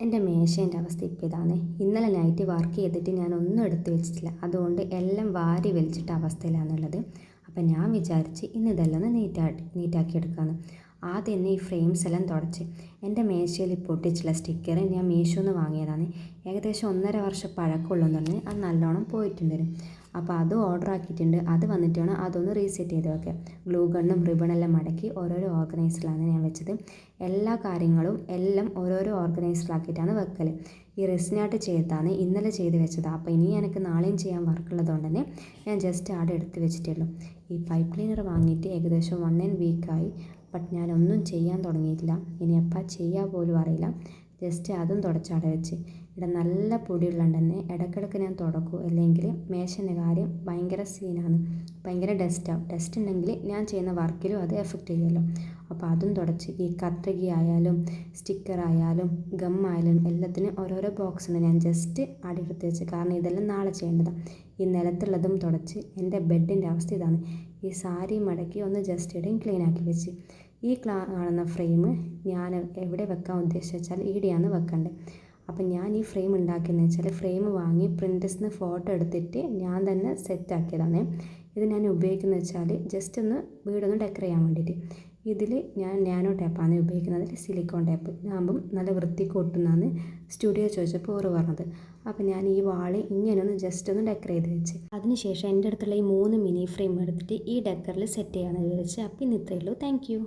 എൻ്റെ മേശേൻ്റെ അവസ്ഥ ഇപ്പോൾ ഇതാണ്. ഇന്നലെ നൈറ്റ് വർക്ക് ചെയ്തിട്ട് ഞാൻ ഒന്നും എടുത്ത് വെച്ചിട്ടില്ല. അതുകൊണ്ട് എല്ലാം വാരി വലിച്ചിട്ട അവസ്ഥയിലാണുള്ളത്. അപ്പം ഞാൻ വിചാരിച്ച് ഇന്ന് ഇതെല്ലാം ഒന്ന് നീറ്റാക്കി എടുക്കാമെന്ന്. ആദ്യം തന്നെ ഈ ഫ്രെയിംസ് എല്ലാം തുടച്ച് എൻ്റെ മേശയിൽ പൊട്ടിച്ചുള്ള സ്റ്റിക്കർ ഞാൻ മീഷോന്ന് വാങ്ങിയതാണ്. ഏകദേശം 1.5 വർഷം പഴക്കമുള്ളതെന്ന് പറഞ്ഞ് അത് നല്ലോണം പോയിട്ടുണ്ടായിരുന്നു. അപ്പോൾ അത് ഓർഡർ ആക്കിയിട്ടുണ്ട്. അത് വന്നിട്ട് വേണം അതൊന്ന് റീസെറ്റ് ചെയ്ത് വെക്കാം. ഗ്ലൂ ഗണ്ണും റിബണെല്ലാം മടക്കി ഓരോരോ ഓർഗനൈസറിലാണ് ഞാൻ വെച്ചത്. എല്ലാ കാര്യങ്ങളും എല്ലാം ഓരോരോ ഓർഗനൈസറിലാക്കിയിട്ടാണ് വെക്കൽ. ഈ റിസ്നാട്ട് ചെയ്താണ് ഇന്നലെ ചെയ്ത് വെച്ചതാണ്. അപ്പോൾ ഇനി എനിക്ക് നാളെയും ചെയ്യാൻ വർക്കുള്ളതുകൊണ്ട് തന്നെ ഞാൻ ജസ്റ്റ് അവിടെ എടുത്ത് വെച്ചിട്ടുള്ളൂ. ഈ പൈപ്പ് ക്ലീനർ വാങ്ങിയിട്ട് ഏകദേശം 1 വീക്കായി. ബട്ട് ഞാനൊന്നും ചെയ്യാൻ തുടങ്ങിയിട്ടില്ല. ഇനി എപ്പോൾ ചെയ്യാൻ പോലും അറിയില്ല. ജസ്റ്റ് അതും തുടച്ചവിടെ വെച്ച്. ഇവിടെ നല്ല പൊടിയുള്ളതുകൊണ്ട് തന്നെ ഇടയ്ക്കിടയ്ക്ക് ഞാൻ തുടക്കും. അല്ലെങ്കിൽ മേശൻ്റെ കാര്യം ഭയങ്കര സീനാണ്. ഭയങ്കര ഡസ്റ്റാവും. ഡസ്റ്റ് ഉണ്ടെങ്കിൽ ഞാൻ ചെയ്യുന്ന വർക്കിലും അത് എഫക്റ്റ് ചെയ്യുമല്ലോ. അപ്പോൾ അതും തുടച്ച് ഈ കത്രിക ആയാലും സ്റ്റിക്കർ ആയാലും ഗം ആയാലും എല്ലാത്തിനും ഓരോരോ ബോക്സ് ഉണ്ട്. ഞാൻ ജസ്റ്റ് അവിടെ എടുത്ത് വെച്ച്. കാരണം ഇതെല്ലാം നാളെ ചെയ്യേണ്ടതാണ്. ഈ നിലത്തുള്ളതും തുടച്ച് എൻ്റെ ബെഡിൻ്റെ അവസ്ഥ ഇതാണ്. ഈ സാരി മടക്കി ഒന്ന് ജസ്റ്റ് ഇടയും ക്ലീൻ ആക്കി വെച്ച്. ഈ കാണുന്ന ഫ്രെയിം ഞാൻ എവിടെ വെക്കാൻ ഉദ്ദേശിച്ച് വെച്ചാൽ ഈടെയാണ് വെക്കേണ്ടത്. അപ്പം ഞാൻ ഈ ഫ്രെയിം ഉണ്ടാക്കിയെന്ന് വെച്ചാൽ ഫ്രെയിം വാങ്ങി പ്രിൻറ്റേഴ്സിന് ഫോട്ടോ എടുത്തിട്ട് ഞാൻ തന്നെ സെറ്റാക്കിയതാണ്. ഇത് ഞാൻ ഉപയോഗിക്കുന്നത് വെച്ചാൽ ജസ്റ്റ് ഒന്ന് വീടൊന്ന് ഡെക്കറേറ്റ് ചെയ്യാൻ വേണ്ടിയിട്ട്. ഇതിൽ ഞാൻ നാനോ ടേപ്പാണ് ഉപയോഗിക്കുന്നത്. സിലിക്കോൺ ടേപ്പ് ഇതാകുമ്പം നല്ല വൃത്തിക്ക് ഒട്ടുന്നതാണ് സ്റ്റുഡിയോ ചോദിച്ചപ്പോൾ ഓറ് പറഞ്ഞത്. അപ്പോൾ ഞാൻ ഈ വാള് ഇങ്ങനെ ഒന്ന് ജസ്റ്റ് ഒന്ന് ഡെക്കറേറ്റ് ചെയ്ത് വെച്ച്. അതിനുശേഷം എൻ്റെ അടുത്തുള്ള ഈ 3 മിനി ഫ്രെയിം എടുത്തിട്ട് ഈ ഡെക്കറിൽ സെറ്റ് ചെയ്യാമെന്ന് വിചാരിച്ച്. അപ്പം ഇന്ന് ഇത്രയേ ഉള്ളൂ. Thank you.